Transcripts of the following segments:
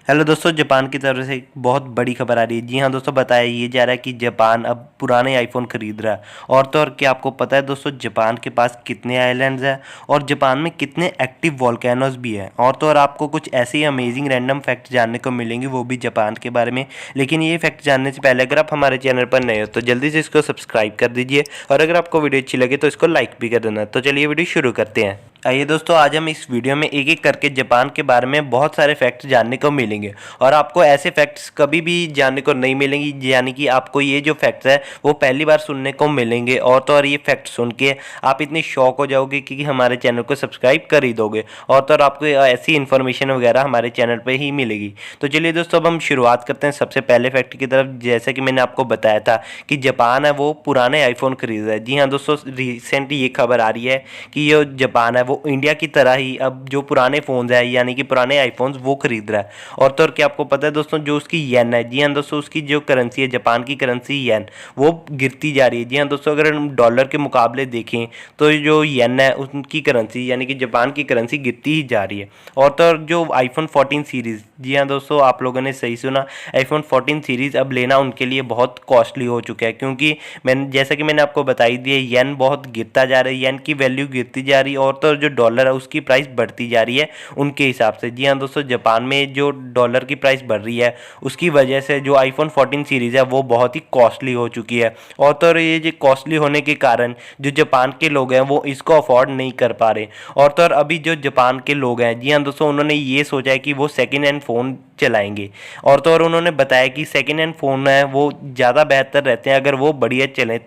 Hello दोस्तों, Japan की तरफ से एक बहुत बड़ी खबर आ रही है। जी हाँ दोस्तों, बताया ये जा रहा है कि जापान अब पुराने आईफोन खरीद रहा है। और तो और क्या आपको पता है दोस्तों, जापान के पास कितने आइलैंड्स हैं और जापान में कितने एक्टिव वॉल्केनोज भी हैं। और तो और आपको कुछ ऐसे ही अमेजिंग रैंडम फैक्ट जानने को मिलेंगे, वो भी जापान के बारे में। लेकिन ये फैक्ट जानने से पहले अगर आप हमारे चैनल पर नए हो तो जल्दी से इसको सब्सक्राइब कर दीजिए, और अगर आपको वीडियो अच्छी लगे तो इसको लाइक भी कर देना। तो चलिए वीडियो शुरू करते हैं। आइए दोस्तों, आज हम इस वीडियो में एक एक करके जापान के बारे में बहुत सारे फैक्ट्स जानने को मिलेंगे, और आपको ऐसे फैक्ट्स कभी भी जानने को नहीं मिलेंगे। यानी कि आपको ये जो फैक्ट्स है वो पहली बार सुनने को मिलेंगे, और तो और ये फैक्ट सुन के आप इतनी शॉक हो जाओगे कि हमारे चैनल को सब्सक्राइब कर ही दोगे। और तो और आपको ऐसी इन्फॉर्मेशन वगैरह हमारे चैनल पर ही मिलेगी। तो चलिए दोस्तों, अब हम शुरुआत करते हैं सबसे पहले फैक्ट की तरफ। जैसे कि मैंने आपको बताया था कि जापान है वो पुराने आईफोन खरीद रहा है। जी हाँ दोस्तों, रिसेंटली ये खबर आ रही है कि ये जापान है वो इंडिया की तरह ही अब जो पुराने फ़ोन्स है यानी कि पुराने आईफोन्स वो खरीद रहा है। और तो और क्या आपको पता है दोस्तों, जो उसकी येन है, जी हाँ दोस्तों, उसकी जो करेंसी है जापान की करेंसी येन, वो गिरती जा रही है। जी हाँ दोस्तों, अगर हम डॉलर के मुकाबले देखें तो जो येन है उनकी करेंसी यानी कि जापान की करेंसी गिरती ही जा रही है। और तो और जो आईफोन 14 सीरीज़, जी हाँ दोस्तों, आप लोगों ने सही सुना, आईफोन 14 सीरीज़ अब लेना उनके लिए बहुत कॉस्टली हो चुका है। क्योंकि जैसा कि मैंने आपको बताई दी है, येन बहुत गिरता जा रहा है, येन की वैल्यू गिरती जा रही है, और तो जो डॉलर है उसकी प्राइस बढ़ती जा रही है उनके हिसाब से। जी हाँ दोस्तों, जापान में जो डॉलर की प्राइस बढ़ रही है उसकी वजह से जो आईफोन 14 सीरीज़ है वो बहुत ही कॉस्टली हो चुकी है। और तो और ये जो कॉस्टली होने के कारण जो जापान के लोग हैं वो इसको अफोर्ड नहीं कर पा रहे। और तो और अभी जो जापान के लोग हैं, जी हाँ दोस्तों, उन्होंने ये सोचा है कि वो सेकेंड हैंड फ़ोन चलाएंगे। और तो और उन्होंने बताया कि सेकेंड हैंड फ़ोन है वो ज़्यादा बेहतर रहते हैं अगर वो बढ़िया चलें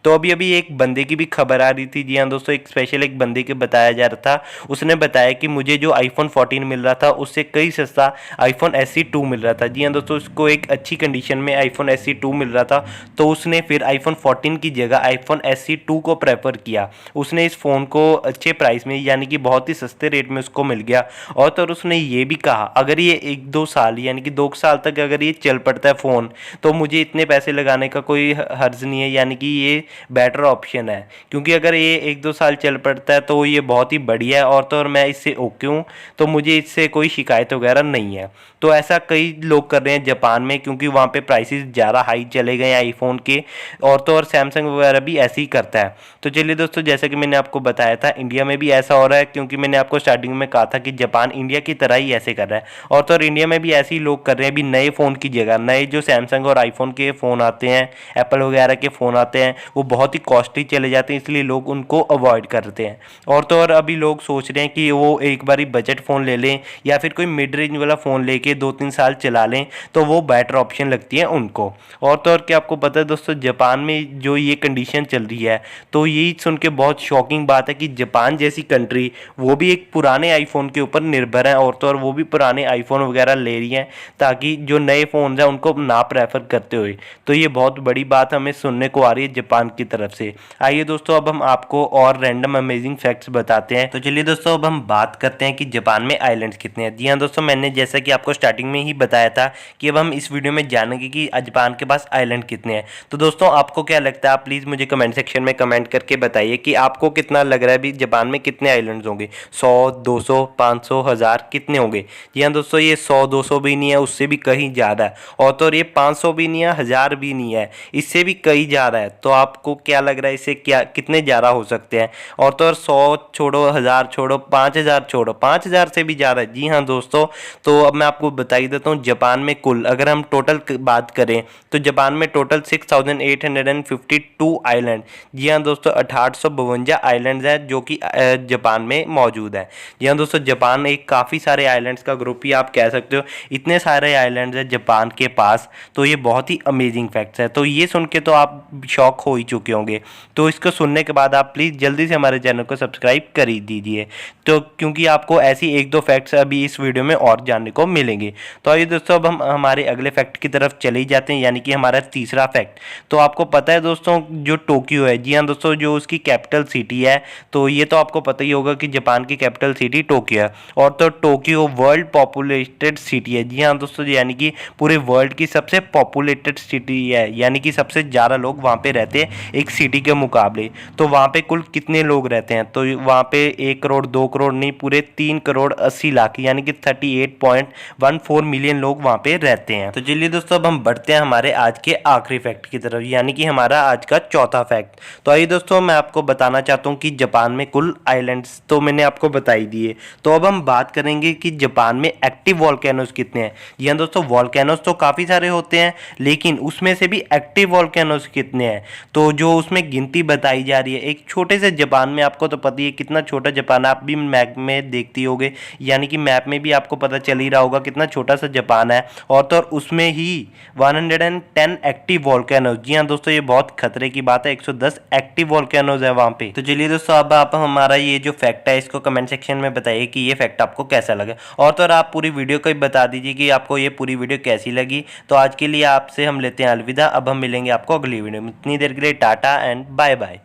तो अभी अभी एक बंदे की भी खबर आ रही थी। जी हाँ दोस्तों, एक स्पेशल एक बंदे के बताया जा रहा था, उसने बताया कि मुझे जो आईफोन 14 मिल रहा था उससे कई सस्ता आईफोन SE2 मिल रहा था। जी हाँ दोस्तों, उसको एक अच्छी कंडीशन में आईफोन SE2 मिल रहा था, तो उसने फिर आईफोन 14 की जगह आईफोन SE2 को प्रेफर किया। उसने इस फ़ोन को अच्छे प्राइस में यानी कि बहुत ही सस्ते रेट में उसको मिल गया। और तो उसने ये भी कहा, अगर ये 1-2 साल यानी कि 2 साल तक अगर ये चल पड़ता है फ़ोन तो मुझे इतने पैसे लगाने का कोई हर्ज नहीं है, यानी कि ये बेटर ऑप्शन है। क्योंकि अगर ये 1-2 साल चल पड़ता है तो ये बहुत ही बढ़िया है, और तो और मैं इससे ओके हूँ, तो मुझे इससे कोई शिकायत वगैरह नहीं है। तो ऐसा कई लोग कर रहे हैं जापान में, क्योंकि वहाँ पे प्राइसेस ज़्यादा हाई चले गए हैं आईफोन के। और तो और सैमसंग वगैरह भी ऐसे ही करता है। तो चलिए दोस्तों, जैसा कि मैंने आपको बताया था, इंडिया में भी ऐसा हो रहा है, क्योंकि मैंने आपको स्टार्टिंग में कहा था कि जापान इंडिया की तरह ही ऐसे कर रहा है। और तो और इंडिया में भी ऐसे ही लोग कर रहे हैं। अभी नए फ़ोन की जगह नए जो सैमसंग और आईफोन के फ़ोन आते हैं, एप्पल वगैरह के फ़ोन आते हैं, वो बहुत ही कॉस्टली चले जाते हैं, इसलिए लोग उनको अवॉइड करते हैं। और तो और अभी लोग सोच रहे हैं कि वो एक बारी बजट फ़ोन ले लें या फिर कोई मिड रेंज वाला फ़ोन लेके 2-3 साल चला लें, तो वो बेटर ऑप्शन लगती है उनको। और तो और क्या आपको पता है दोस्तों, जापान में जो ये कंडीशन चल रही है, तो यही सुन के बहुत शॉकिंग बात है कि जापान जैसी कंट्री वो भी एक पुराने आईफोन के ऊपर निर्भर है, और तो और वो भी पुराने आईफोन वगैरह ले रही हैं ताकि जो नए फ़ोन हैं उनको ना प्रेफर करते हुए। तो ये बहुत बड़ी बात हमें सुनने को आ रही है जापान की तरफ से। आइए दोस्तों, अब हम आपको और रैंडम अमेजिंग फैक्ट्स बताते हैं। तो चलिए दोस्तों, अब हम बात करते हैं कि जापान में आइलैंड्स कितने हैं। जी हाँ दोस्तों, मैंने जैसा कि आपको स्टार्टिंग में ही बताया था कि अब हम इस वीडियो में जानेंगे कि जापान के पास आइलैंड कितने हैं। तो दोस्तों, आपको क्या लगता है, आप प्लीज़ मुझे कमेंट सेक्शन में कमेंट करके बताइए कि आपको कितना लग रहा है अभी जापान में कितने आइलैंड्स होंगे। 100, 200, 500, 1000 कितने होंगे? जी हाँ दोस्तों, ये 100-200 भी नहीं है, उससे भी कहीं ज़्यादा है। और तो ये 500 भी नहीं है, 1000 भी नहीं है, इससे भी कहीं ज़्यादा है। तो आपको क्या लग रहा है इससे क्या कितने ज़्यादा हो सकते हैं? और तो 100 छोड़ो, 1000 छोड़ो, 5000 छोड़ो, 5000 से भी ज़्यादा है। जी हाँ दोस्तों, तो अब मैं आपको बता ही देता हूँ, जापान में कुल अगर हम टोटल बात करें तो जापान में टोटल 6852 आइलैंड, जी हाँ दोस्तों, 1852 आइलैंड्स हैं जो कि जापान में मौजूद है। जी हाँ दोस्तों, जापान एक काफ़ी सारे आइलैंड्स का ग्रुप ही आप कह सकते हो, इतने सारे आइलैंड्स हैं जापान के पास। तो ये बहुत ही अमेजिंग फैक्ट्स है। तो ये सुन के तो आप शॉक हो ही चुके होंगे। तो इसको सुनने के बाद आप प्लीज़ जल्दी से हमारे चैनल को सब्सक्राइब कर ही दीजिए, तो क्योंकि आपको ऐसी 1-2 फैक्ट्स अभी इस वीडियो में और जानने को मिलेंगे। तो आइए दोस्तों, अब हम हमारे अगले फैक्ट की तरफ चले ही जाते हैं, यानी कि हमारा तीसरा फैक्ट। तो आपको पता है दोस्तों, जो टोक्यो है, जी हाँ दोस्तों, जो उसकी कैपिटल सिटी है, तो ये तो आपको पता ही होगा कि जापान की कैपिटल सिटी टोक्यो है। और तो टोक्यो वर्ल्ड पॉपुलेटेड सिटी है। जी हाँ दोस्तों, यानी कि पूरे वर्ल्ड की सबसे पॉपुलेटेड सिटी है, यानी कि सबसे ज़्यादा लोग वहाँ पे रहते हैं एक सिटी के मुकाबले। तो वहाँ पे कुल कितने लोग रहते हैं, तो वहाँ पे 1 करोड़ 2 करोड़ नहीं, पूरे 3 करोड़ 80 लाख यानी कि 38.14 मिलियन लोग वहाँ पे रहते हैं। तो चलिए दोस्तों अब हम बढ़ते हैं हमारे आज के आखिरी फैक्ट की तरफ, यानी कि हमारा आज का चौथा फैक्ट। तो आइए दोस्तों मैं आपको बताना चाहता हूँ कि जापान में कुल आइलैंड्स तो मैंने आपको बताई दिए। तो अब हम बात करेंगे कि जापान में एक्टिव वॉल्केनोज कितने हैं। जी हाँ दोस्तों, वॉल्केनोज तो काफ़ी सारे होते हैं, लेकिन उसमें से भी एक्टिव वॉल्केनोज कितने हैं, तो जो उसमें गिनती बताई जा रही है एक छोटे से जापान में, आपको तो पता ही है कितना छोटा जापान, आप भी मैप में देखती होगे, यानी कि मैप में भी आपको पता चल ही रहा होगा कितना छोटा सा जापान है, और तो और उसमें ही 110 एक्टिव वॉल्केनोज। जी हाँ दोस्तों, ये बहुत खतरे की बात है, 110 एक्टिव वॉल्केनोज है वहाँ पे। तो चलिए दोस्तों अब आप हमारा ये जो फैक्ट है इसको कमेंट सेक्शन में बताइए कि ये फैक्ट आपको कैसा लगा, और तो और आप पूरी वीडियो को भी बता दीजिए कि आपको ये पूरी वीडियो कैसी लगी। तो आज के लिए आपसे हम लेते हैं अलविदा, अब हम मिलेंगे आपको अगली वीडियो में। इतनी देर के लिए टाटा एंड बाय बाय।